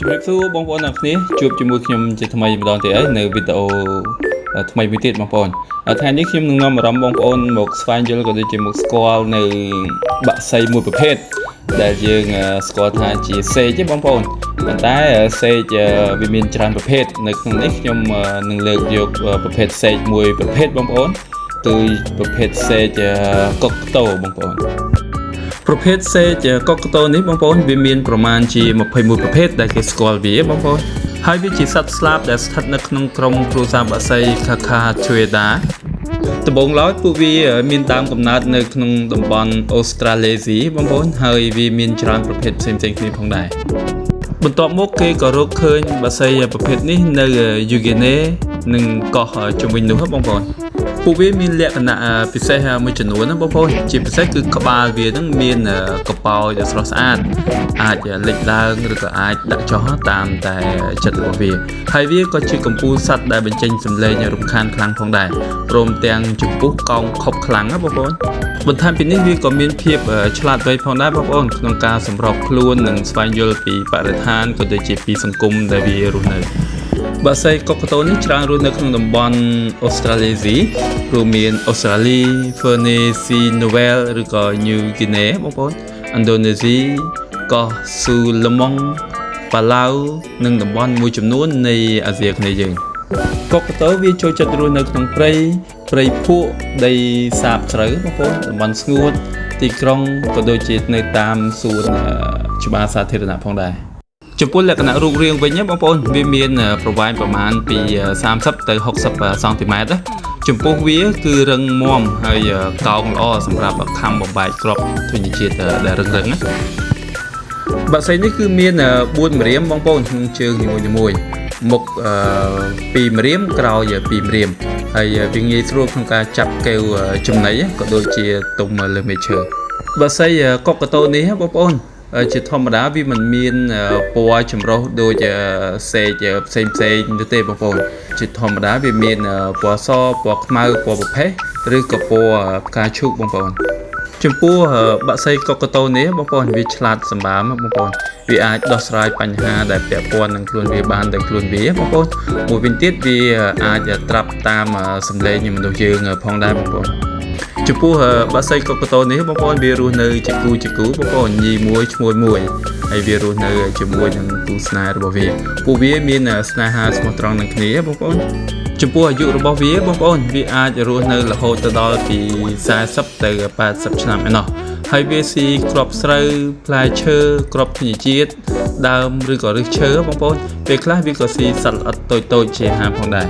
ជំរាបសួរបងប្អូនទាំងគ្នាជួបជាមួយខ្ញុំជាថ្មីម្ដងទៀតហើយនៅវីដេអូថ្មីមួយទៀតបងប្អូនថ្ងៃនេះខ្ញុំនឹងនាំអារម្មណ៍បងប្អូនមកស្វែងយល់ក៏ដូចជាមកស្គាល់នៅបក្សីមួយប្រភេទដែលយើងស្គាល់ថាជាសេកទេបងប្អូនប៉ុន្តែសេកវាមានច្រើនប្រភេទនៅក្នុងនេះខ្ញុំនឹងលើកយកប្រភេទសេកមួយប្រភេទបងប្អូនគឺប្រភេទសេកកុកតូបងប្អូនប្រភេទសេកកុកតូនេះបងប្អូនវាមានប្រមាណជា21ប្រភេទដែលគេស្គាល់វាបងប្អូនហើយវាជាសត្វស្លាបដែលស្ថិតនៅក្នុងក្រុមគ្រួសារបក្សី Cacatruidae ដំបូងឡើយពួកវាមានដើមកំណើតនៅក្នុងតំបន់អូស្ត្រាឡេស៊ីបងប្អូនហើយវាមានច្រើនប្រភេទផ្សេងៗគ្នាផងដែរបន្ទាប់មកគេក៏រកឃើញបក្សីប្រភេទនេះនៅយូហ្គីណេនិងកោះជុំវិញនោះបងប្អូនពួកវាមានលក្ខណៈពិសេសមួយចំនួនណាបងប្អូនជាពិសេសគឺក្បាលវានឹងមានកប៉ោយដ៏ស្រស់ស្អាតអាចលេចឡើងឬក៏អាចដាក់ចុះតាមតែចិត្តរបស់វាហើយវាក៏ជាកំពូលសត្វដែលបញ្ចេញសំឡេងរំខានខ្លាំងផងដែរព្រមទាំងចំពោះកោងខប់ខ្លាំងណាបងប្អូនបន្ថែមពីនេះវាក៏មានភាពឆ្លាតវៃផងដែរបងប្អូនក្នុងការសម្របខ្លួននិងស្វែងយល់ពីបរិស្ថានក៏ដូចជាពីសង្គមដែលវារស់នៅបក្សីកុកតូនេះច្រើនរស់នៅក្នុងតំបន់អូស្ត្រាឡេស៊ីរួមមានអូស្ត្រាលី ហ្វឺនេស៊ីណូវែលឬក៏ញូហ្គីណេបងប្អូនឥណ្ឌូនេស៊ីកោះស៊ូឡូម៉ុងប៉ាឡាវនិងតំបន់មួយចំនួននៃអាស៊ីអាគ្នេយ៍យើងកុកតូវាចូលចិត្តរស់នៅក្នុងព្រៃភក់ដីសាបជ្រៅបងប្អូនតំបន់ស្ងួតទីក្រុងក៏ដូចជានៅតាមសួនច្បារសាធារណៈផងដែរចំពោះលក្ខណៈរូបរាងវិញបងប្អូនវាមានប្រវែងប្រមាណពី30ទៅ60សង់ទីម៉ែត្រចំពោះវាគឺរឹងមាំហើយកោងល្អសម្រាប់ខំបំបែកគ្រាប់ធញ្ញជាតិដែលរឹងណាបក្សីនេះគឺមាន4ម្រាមបងប្អូនក្នុងជើងនីមួយៗមុខ2ម្រាមក្រោយ2ម្រាមហើយវាងាយស្រួលក្នុងការចាប់កែវចំណីក៏ដូចជាទុំលើមេឈើបក្សីកុកតូនេះបងប្អូនជាធម្មតាវាមិនមានពណ៌ចម្រុះដូចសេកផ្សេងនោះទេបងប្អូនជាធម្មតាវាមានពណ៌សពណ៌ខ្មៅពណ៌ប្រផេះឬក៏ពណ៌ផ្កាឈូកបងប្អូនចំពោះបក្សីកុកតូនេះបងប្អូនវាឆ្លាតសម្បើមបងប្អូនវាអាចដោះស្រាយបញ្ហាដែលពាក់ព័ន្ធនឹងខ្លួនវាបានដោយខ្លួនវាបងប្អូនមួយវិញទៀតវាអាចត្រាប់តាមសម្លេងមនុស្សយើងផងដែរបងប្អូនចំពោះបក្សីកុកតូនេះបងប្អូនវារស់នៅជាគូបងប្អូនញីមួយឈ្មោះមួយហើយវារស់នៅជាមួយនឹងគូស្នេហ៍របស់វាពួកវាមានស្នេហាស្មោះត្រង់នឹងគ្នាបងប្អូនចំពោះអាយុរបស់វាបងប្អូនវាអាចរស់នៅរហូតទៅដល់ពី40ទៅ80ឆ្នាំឯណោះហើយវាស៊ីគ្រាប់ស្រូវផ្លែឈើគ្រាប់ធញ្ញជាតិដើមឬក៏ឫសឈើបងប្អូនពេលខ្លះវាក៏ស៊ីសត្វល្អិតតូចជាអាហារផងដែរ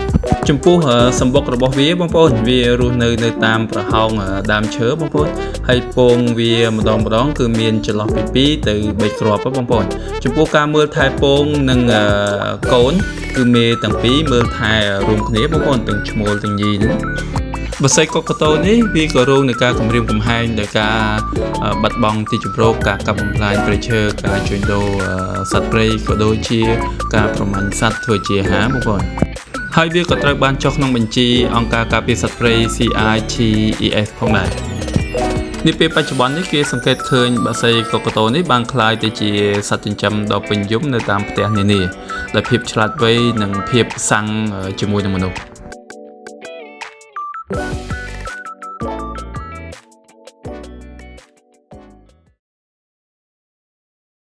ចំពោះសម្បុករបស់វាបងប្អូនវារស់នៅតាមប្រហោងដើមឈើបងប្អូនហើយពងវាម្ដងគឺមានចន្លោះពី2ទៅ3គ្រាប់បងប្អូនចំពោះការមើលថែពងនិងកូនគឺមេទាំងពីរមើលថែរួមគ្នាបងប្អូនទាំងឈ្មោលទាំងញីនេះបក្សីកុកតូនេះវាក៏រងនឹងការគំរាមកំហែងដោយការបាត់បង់ទីជម្រកការកាប់បំផ្លាញព្រៃឈើការជួញដូរសត្វព្រៃក៏ដូចជាការប្រមាញ់សត្វធ្វើជាអាហារបងប្អូនហើយវាក៏ត្រូវបានចុះក្នុងបញ្ជីអង្គការការពារសត្វព្រៃ CITES ផងដែរនាពេលបច្ចុប្បន្ននេះគេសង្កេតឃើញបក្សីកុកតូនេះបានក្លាយទៅជាសត្វចិញ្ចឹមដ៏ពេញនិយមនៅតាមផ្ទះនានាដោយភាពឆ្លាតវៃនិងភាពសាំងជាមួយនឹងមនុស្ស